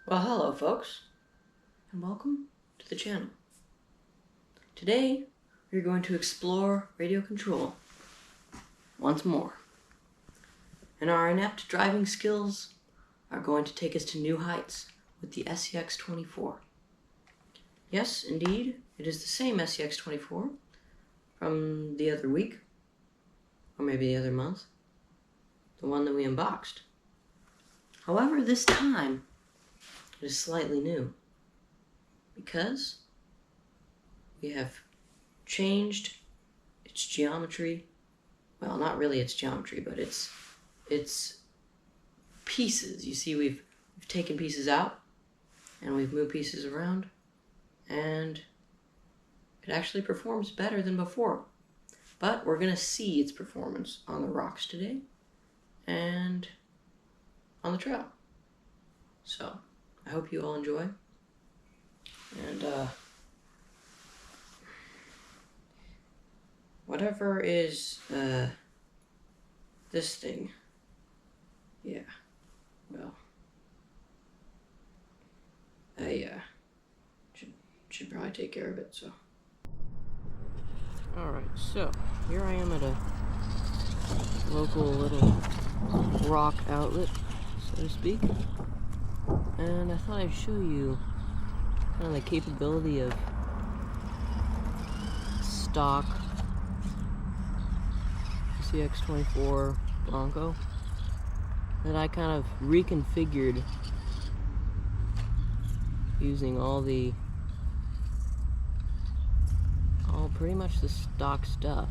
Well, hello folks, and welcome to the channel. Today, we're going to explore radio control once more. And our inept driving skills are going to take us to new heights with the Scx24. Yes, indeed, it is the same Scx24 from the other week, or maybe the other month, the one that we unboxed. However, this time, it is slightly new because we have changed its geometry. Well, not really its geometry, but its pieces. You see, we've taken pieces out and we've moved pieces around, and it actually performs better than before. But we're gonna see its performance on the rocks today and on the trail. So I hope you all enjoy. And whatever is this thing, yeah, well, I should probably take care of it. So alright, so here I am at a local little rock outlet, so to speak, and I thought I'd show you kind of the capability of stock Scx24 Bronco that I kind of reconfigured using pretty much the stock stuff.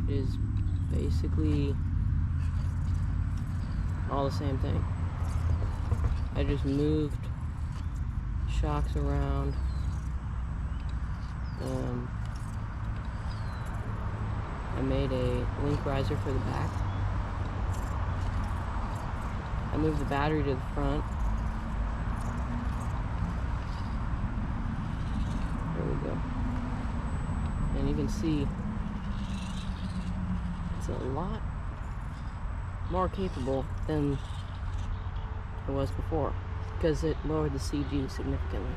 It is basically all the same thing. I just moved shocks around. I made a link riser for the back. I moved the battery to the front. There we go. And you can see it's a lot more capable than it was before because it lowered the CG significantly.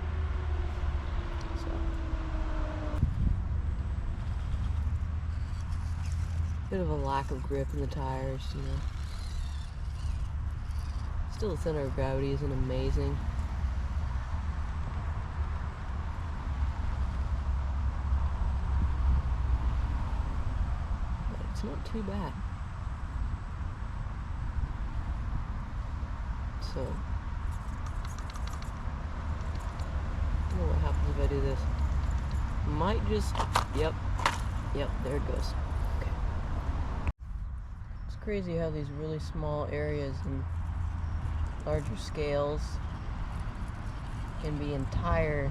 So, bit of a lack of grip in the tires, you know. Still, the center of gravity isn't amazing. But it's not too bad. So, I don't know what happens if I do this. Might just, yep, there it goes. Okay. It's crazy how these really small areas and larger scales can be entire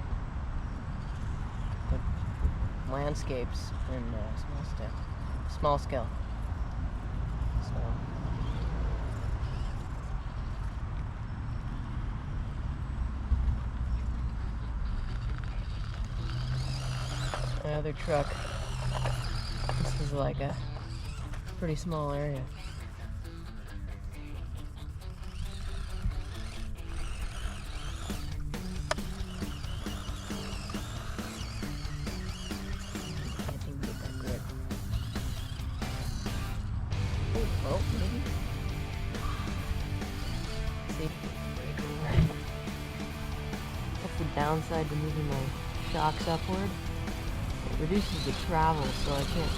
landscapes in small scale. So, my other truck, this is like a pretty small area. Can't even get that grip. Oh, maybe. See, that's the downside to moving my shocks upward. It reduces the travel, so I can't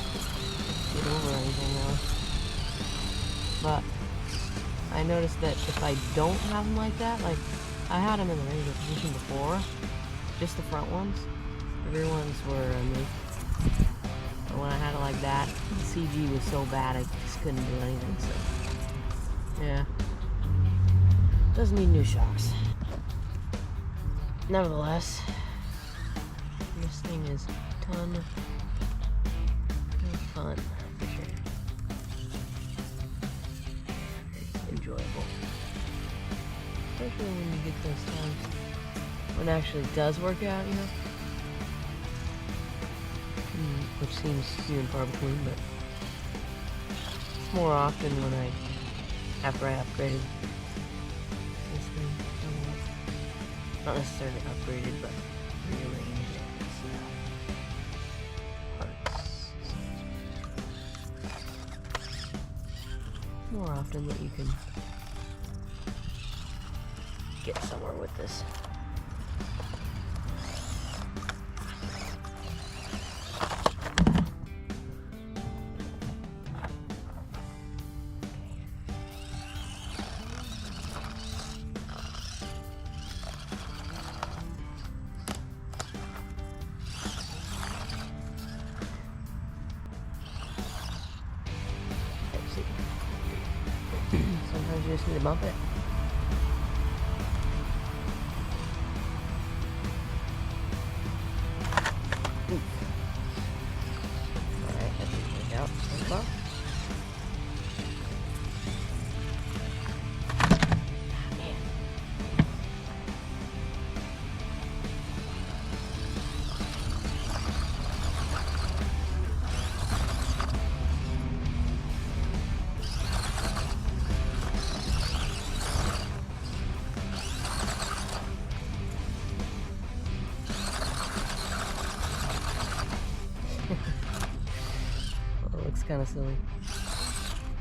get over anything else. But I noticed that if I don't have them like that, like I had them in the regular position before, just the front ones, the rear ones were moved. But when I had it like that, the CG was so bad I just couldn't do anything. So yeah, does need new shocks. Nevertheless, this thing is a ton of fun, for sure. It's enjoyable. Especially when you get those times when it actually does work out, you know? Which seems few and far between, but it's more often when I after I upgraded this thing. Not necessarily upgraded, but rearranged its parts more often that you can get somewhere with this. Sometimes you just need to bump it. Alright, that didn't work out so well. Well, it looks kind of silly.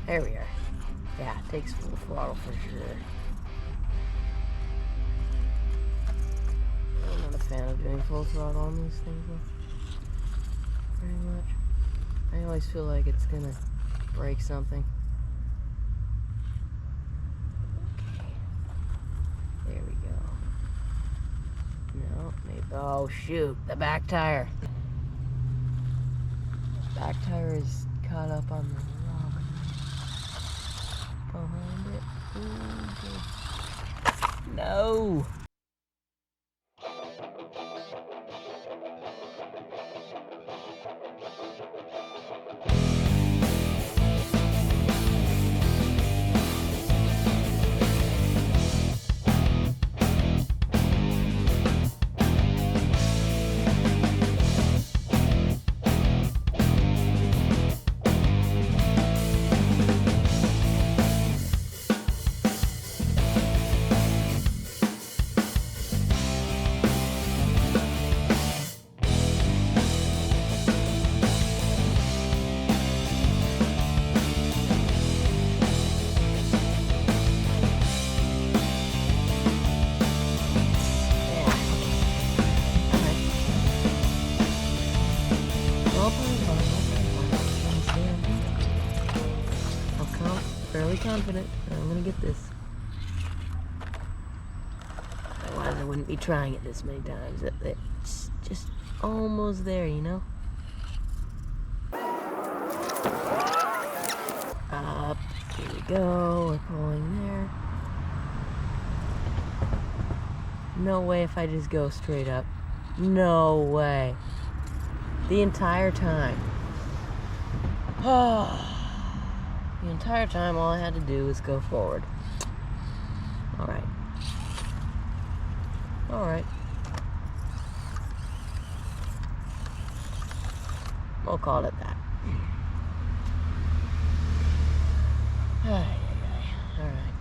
There we are. Yeah, it takes full throttle for sure. I'm not a fan of doing full throttle on these things though. Very much. I always feel like it's gonna break something. Okay. There we go. No, maybe. Oh shoot, the back tire. Back tire is caught up on the rock behind it. Ooh, no! Fairly confident that I'm gonna get this. Otherwise I wouldn't be trying it this many times. It's just almost there, you know? Up, here we go, we're pulling there. No way if I just go straight up. No way. The entire time. Oh. The entire time, all I had to do was go forward. Alright. Alright. We'll call it that. Alright.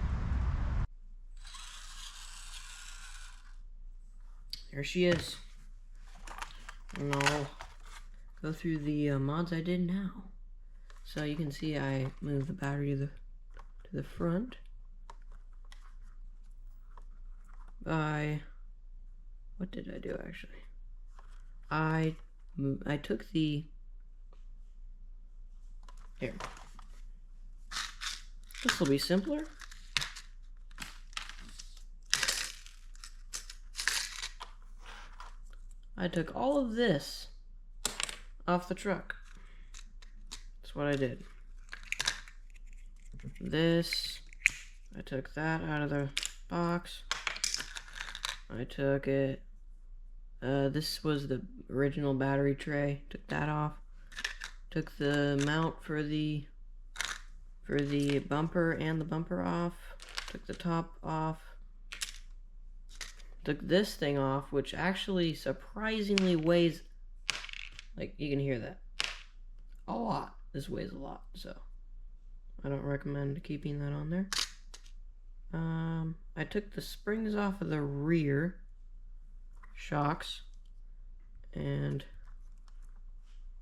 There she is. And I'll go through the mods I did now. So you can see I moved the battery to the front by, what did I do actually? I took the, here. This will be simpler. I took all of this off the truck. What I did. This, I took that out of the box. I took it, this was the original battery tray, took that off. Took the mount for the bumper and the bumper off. Took the top off. Took this thing off, which actually surprisingly weighs, like you can hear that, a lot. This weighs a lot, so I don't recommend keeping that on there. I took the springs off of the rear shocks and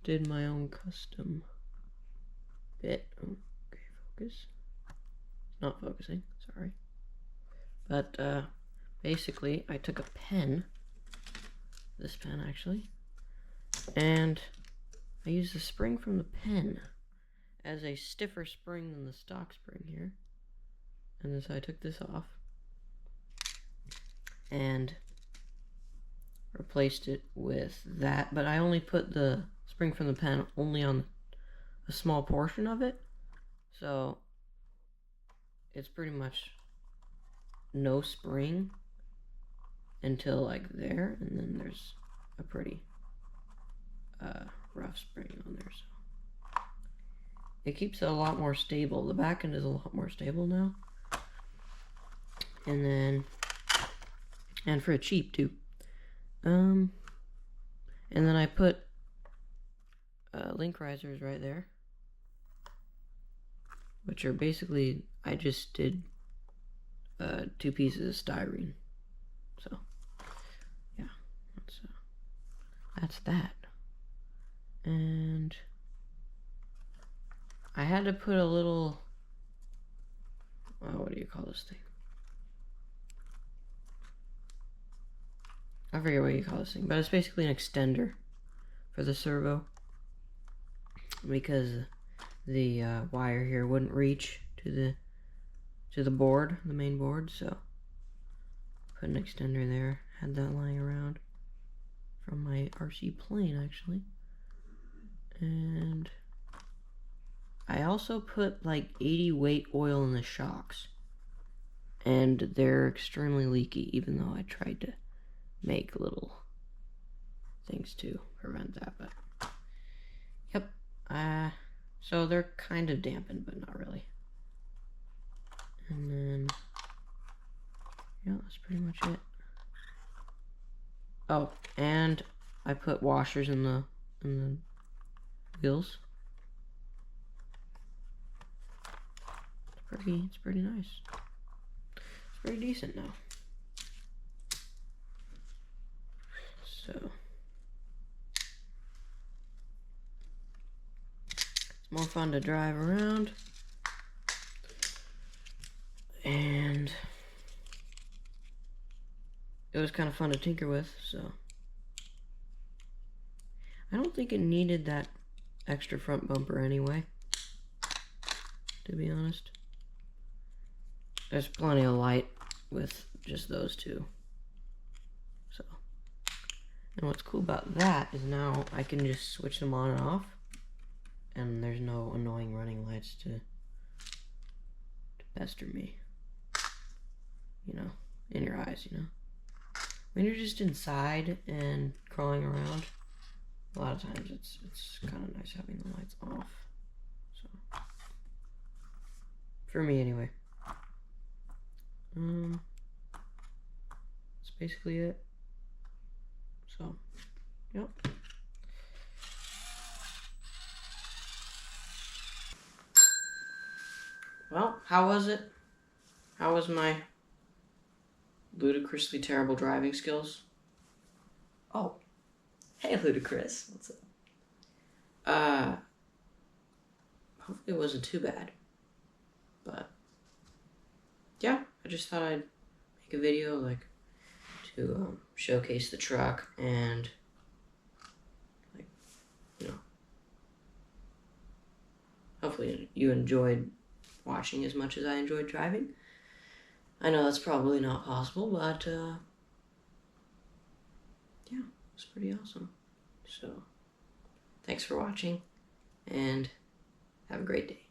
did my own custom bit. Oh, okay, focus. It's not focusing, sorry. But basically, I took a pen, this pen actually, and I used the spring from the pen as a stiffer spring than the stock spring here. And so I took this off and replaced it with that, but I only put the spring from the pen only on a small portion of it, so it's pretty much no spring until like there, and then there's a pretty rough spring on there, so it keeps it a lot more stable. The back end is a lot more stable now, and for a cheap too. And then I put link risers right there, which are basically, I just did 2 pieces of styrene. So yeah, that's that. And I had to put a little, what do you call this thing? I forget what you call this thing, but it's basically an extender for the servo, because the wire here wouldn't reach to the board, the main board, so put an extender there. Had that lying around from my RC plane actually. And I also put like 80 weight oil in the shocks, and they're extremely leaky, even though I tried to make little things to prevent that. But yep, so they're kind of dampened, but not really. And then yeah, that's pretty much it. Oh, and I put washers in the wheels. It's pretty nice. It's pretty decent now. So it's more fun to drive around, and it was kind of fun to tinker with, so I don't think it needed that extra front bumper anyway, to be honest. There's plenty of light with just those two. So, and what's cool about that is now I can just switch them on and off, and there's no annoying running lights to pester me, you know, in your eyes, you know. When you're just inside and crawling around, a lot of times it's kind of nice having the lights off. So, for me anyway. That's basically it. So, yep. Well, how was it? How was my ludicrously terrible driving skills? Oh, hey Ludicrous, what's up? Hopefully it wasn't too bad, but yeah, I just thought I'd make a video like to showcase the truck, and like, you know, hopefully you enjoyed watching as much as I enjoyed driving. I know that's probably not possible, but yeah, it's pretty awesome. So, thanks for watching, and have a great day.